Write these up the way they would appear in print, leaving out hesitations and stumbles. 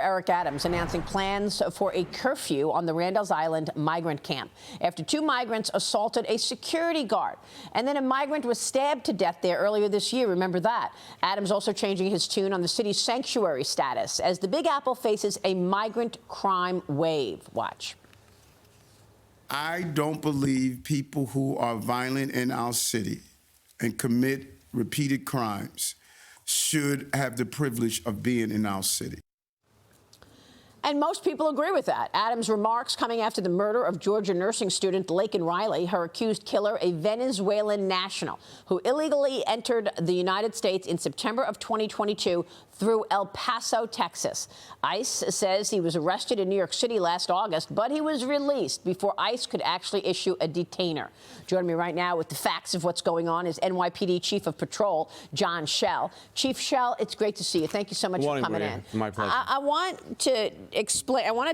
Eric Adams announcing plans for a curfew on the Randall's Island migrant camp after two migrants assaulted a security guard. And then a migrant was stabbed to death there earlier this year. Remember that. Adams also changing his tune on the city's sanctuary status as the Big Apple faces a migrant crime wave. Watch. I don't believe people who are violent in our city and commit repeated crimes should have the privilege of being in our city. And most people agree with that. Adams' remarks coming after the murder of Georgia nursing student Laken Riley, her accused killer, a Venezuelan national who illegally entered the United States in September of 2022 through El Paso, Texas. ICE says he was arrested in New York City last August, but he was released before ICE could actually issue a detainer. Joining me right now with the facts of what's going on is NYPD Chief of Patrol, John Chell. Chief Chell, it's great to see you. Thank you so much for coming in. My pleasure. I want to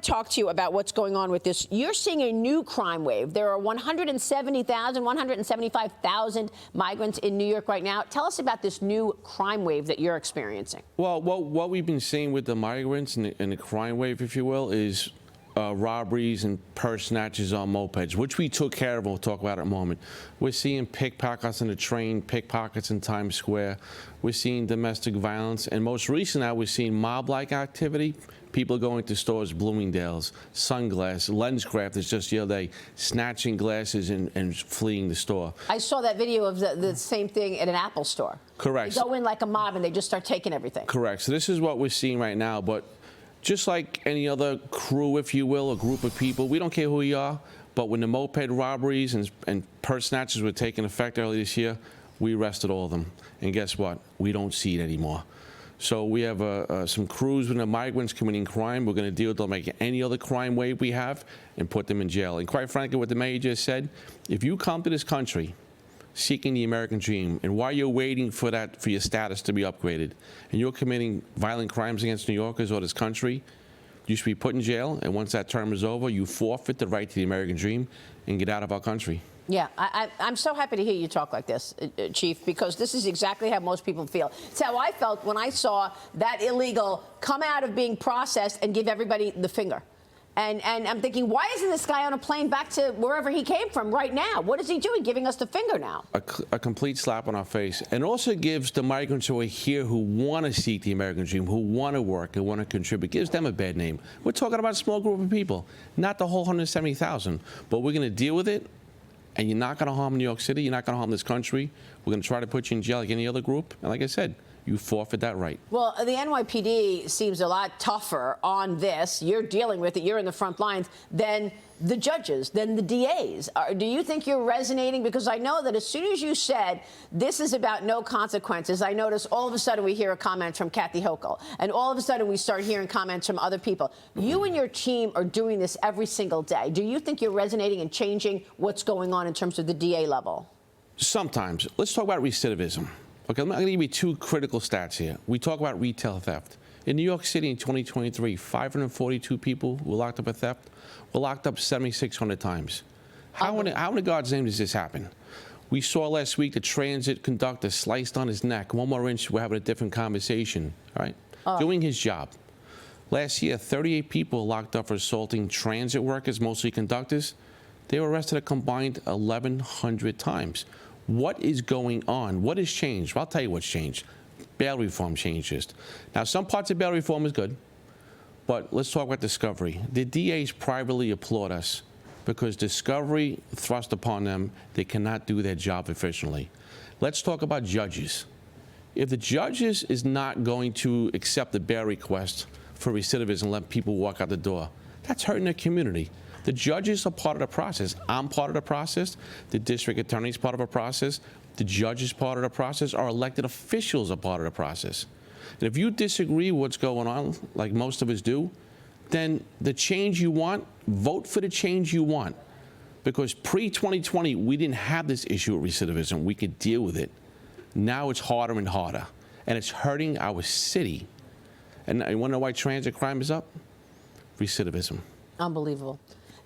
talk to you about what's going on with this. You're seeing a new crime wave. There are 175,000 migrants in New York right now. Tell us about this new crime wave that you're experiencing. Well, what we've been seeing with the migrants and the crime wave, if you will, is robberies and purse snatches on mopeds, which we took care of. We'll talk about it in a moment. We're seeing pickpockets on the train, pickpockets in Times Square. We're seeing domestic violence. And most recently, we're seeing mob-like activity. People going to stores, Bloomingdale's, Sunglass, LensCrafters just the other day, snatching glasses and fleeing the store. I saw that video of the same thing at an Apple store. Correct. They go in like a mob and they just start taking everything. Correct. So this is what we're seeing right now. But just like any other crew, if you will, a group of people, we don't care who you are, but when the moped robberies and purse snatches were taking effect earlier this year, we arrested all of them. And guess what? We don't see it anymore. So we have some crews with the migrants committing crime. We're going to deal with them like any other crime wave we have and put them in jail. And quite frankly, what the mayor just said, if you come to this country seeking the American dream, and while you're waiting for your status to be upgraded, and you're committing violent crimes against New Yorkers or this country, you should be put in jail. And once that term is over, you forfeit the right to the American dream and get out of our country. Yeah, I'm so happy to hear you talk like this, Chief, because this is exactly how most people feel. It's how I felt when I saw that illegal come out of being processed and give everybody the finger. And I'm thinking, why isn't this guy on a plane back to wherever he came from right now? What is he doing, giving us the finger now? A complete slap on our face. And also gives the migrants who are here who want to seek the American dream, who want to work, who want to contribute, gives them a bad name. We're talking about a small group of people, not the whole 170,000. But we're going to deal with it. And you're not going to harm New York City. You're not going to harm this country. We're going to try to put you in jail like any other group. And like I said, you forfeit that right. Well, the NYPD seems a lot tougher on this. You're dealing with it. You're in the front lines than the judges, than the DAs. Do you think you're resonating? Because I know that as soon as you said this is about no consequences, I notice all of a sudden we hear a comment from Kathy Hochul, and all of a sudden we start hearing comments from other people. You and your team are doing this every single day. Do you think you're resonating and changing what's going on in terms of the DA level? Sometimes. Let's talk about recidivism. Okay, I'm going to give you two critical stats here. We talk about retail theft. In New York City in 2023, 542 people were locked up for theft. Were locked up 7,600 times. How in God's name does this happen? We saw last week the transit conductor sliced on his neck. One more inch, we're having a different conversation, right? Doing his job. Last year, 38 people locked up for assaulting transit workers, mostly conductors. They were arrested a combined 1,100 times. What is going on? What has changed? Well, I'll tell you what's changed. Bail reform changes. Now, some parts of bail reform is good, but let's talk about discovery. The DAs privately applaud us because discovery thrust upon them. They cannot do their job efficiently. Let's talk about judges. If the judges is not going to accept the bail request for recidivism and let people walk out the door, that's hurting their community. The judges are part of the process. I'm part of the process. The district attorney is part of the process. The judge is part of the process. Our elected officials are part of the process. And if you disagree with what's going on, like most of us do, then the change you want, vote for the change you want. Because pre-2020, we didn't have this issue of recidivism. We could deal with it. Now it's harder and harder. And it's hurting our city. And you want to know why transit crime is up? Recidivism. Unbelievable.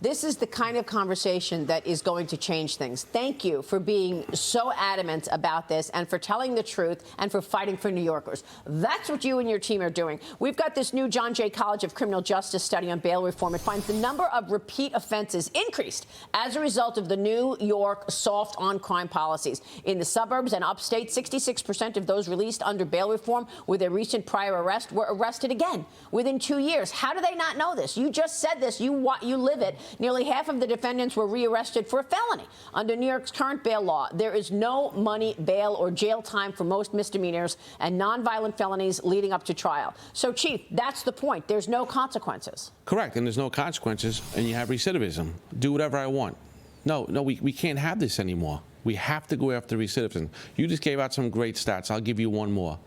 This is the kind of conversation that is going to change things. Thank you for being so adamant about this and for telling the truth and for fighting for New Yorkers. That's what you and your team are doing. We've got this new John Jay College of Criminal Justice study on bail reform. It finds the number of repeat offenses increased as a result of the New York soft on crime policies. In the suburbs and upstate, 66% of those released under bail reform with a recent prior arrest were arrested again within 2 years. How do they not know this? You just said this. You live it. Nearly half of the defendants were rearrested for a felony. Under New York's current bail law, there is no money, bail, or jail time for most misdemeanors and nonviolent felonies leading up to trial. So, Chief, that's the point. There's no consequences. Correct, and there's no consequences, and you have recidivism. Do whatever I want. No, we can't have this anymore. We have to go after recidivism. You just gave out some great stats. I'll give you one more.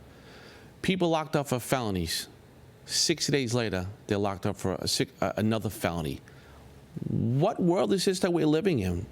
People locked up for felonies. 60 days later, they're locked up for another felony. What world is this that we're living in?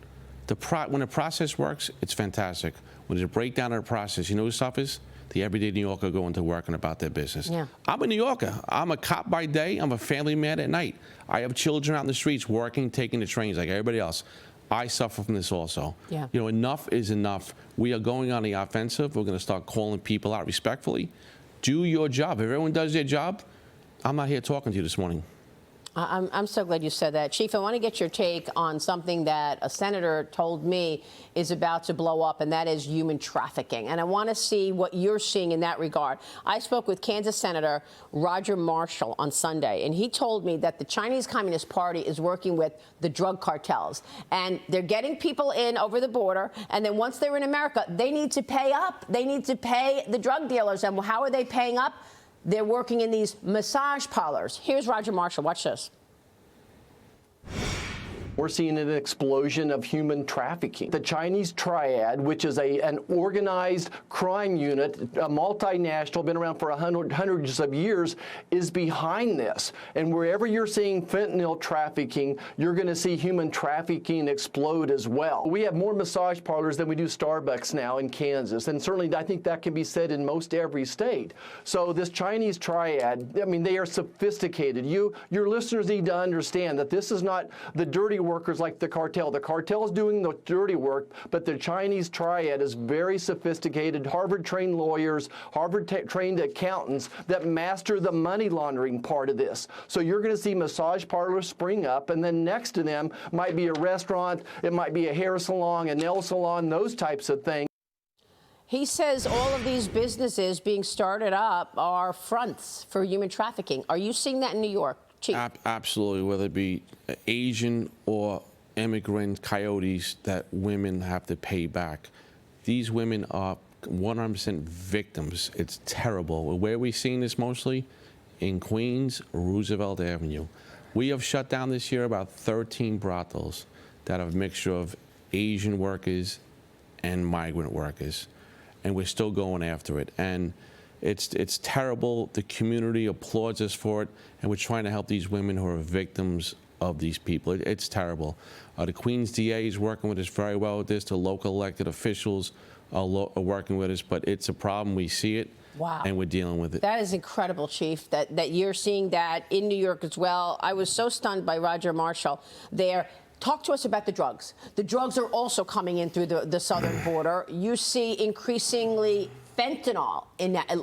When the process works, it's fantastic. When there's a breakdown of the process, you know what stuff is? The everyday New Yorker going to work and about their business. Yeah. I'm a New Yorker. I'm a cop by day. I'm a family man at night. I have children out in the streets working, taking the trains like everybody else. I suffer from this also. Yeah. You know, enough is enough. We are going on the offensive. We're going to start calling people out respectfully. Do your job. If everyone does their job, I'm not here talking to you this morning. I'm so glad you said that. Chief, I want to get your take on something that a senator told me is about to blow up, and that is human trafficking. And I want to see what you're seeing in that regard. I spoke with Kansas Senator Roger Marshall on Sunday, and he told me that the Chinese Communist Party is working with the drug cartels. And they're getting people in over the border, and then once they're in America, they need to pay up. They need to pay the drug dealers. And how are they paying up? They're working in these massage parlors. Here's Roger Marshall. Watch this. We're seeing an explosion of human trafficking. The Chinese Triad, which is an organized crime unit, a multinational, been around for hundreds of years, is behind this. And wherever you're seeing fentanyl trafficking, you're going to see human trafficking explode as well. We have more massage parlors than we do Starbucks now in Kansas, and certainly I think that can be said in most every state. So this Chinese Triad, I mean, they are sophisticated. Your listeners need to understand that this is not the dirty workers like the cartel. The cartel is doing the dirty work, but the Chinese Triad is very sophisticated, Harvard-trained lawyers, Harvard-trained accountants that master the money laundering part of this. So you're going to see massage parlors spring up, and then next to them might be a restaurant, it might be a hair salon, a nail salon, those types of things. He says all of these businesses being started up are fronts for human trafficking. Are you seeing that in New York, Chief? Absolutely, whether it be Asian or immigrant coyotes that women have to pay back. These women are 100% victims. It's terrible. Where are we seeing this mostly? In Queens, Roosevelt Avenue. We have shut down this year about 13 brothels that are a mixture of Asian workers and migrant workers, and we're still going after it. And it's terrible. The community applauds us for it, and we're trying to help these women who are victims of these people. It's terrible. The Queens DA is working with us very well with this. The local elected officials are working with us, but it's a problem. We see it. Wow. And we're dealing with it. That is incredible, Chief, that you're seeing that in New York as well. I was so stunned by Roger Marshall there. Talk to us about the drugs. The drugs are also coming in through the southern border. You see increasingly fentanyl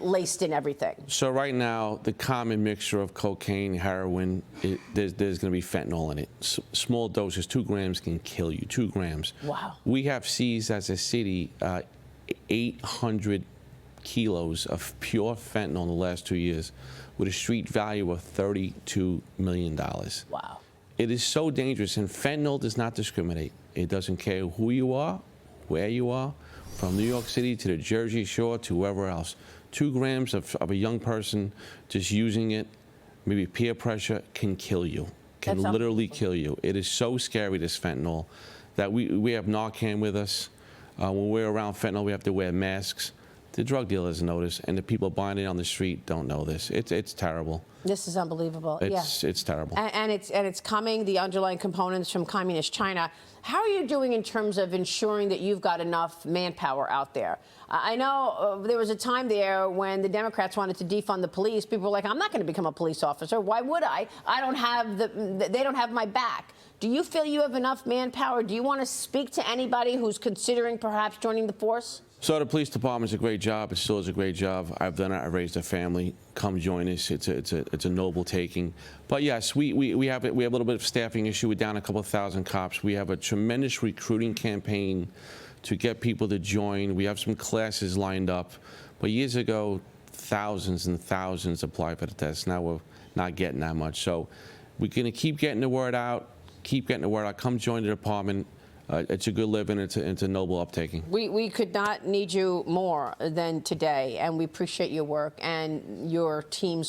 laced in everything. So right now, the common mixture of cocaine, heroin, there's going to be fentanyl in it. Small doses, 2 grams can kill you, 2 grams. Wow. We have seized as a city 800 kilos of pure fentanyl in the last 2 years with a street value of $32 million. Wow. It is so dangerous, and fentanyl does not discriminate. It doesn't care who you are, where you are, from New York City to the Jersey Shore to wherever else. 2 grams of a young person just using it, maybe peer pressure, can kill you, can literally kill you. It is so scary, this fentanyl, that we have Narcan with us. When we're around fentanyl, we have to wear masks. The drug dealers know this, and the people buying it on the street don't know this. It's terrible. This is unbelievable. It's terrible. And it's coming, the underlying components from communist China. How are you doing in terms of ensuring that you've got enough manpower out there? I know there was a time there when the Democrats wanted to defund the police. People were like, I'm not going to become a police officer. Why would I? I don't have they don't have my back. Do you feel you have enough manpower? Do you want to speak to anybody who's considering perhaps joining the force? So the police department's a great job. It still is a great job. I've done it. I've raised a family. Come join us. It's a noble taking. But yes, we have a little bit of staffing issue. We're down a couple thousand cops. We have a tremendous recruiting campaign to get people to join. We have some classes lined up. But years ago, thousands and thousands applied for the test. Now we're not getting that much. So we're going to keep getting the word out. Keep getting the word out. Come join the department. It's a good living. It's a noble uptaking. We could not need you more than today, and we appreciate your work and your team's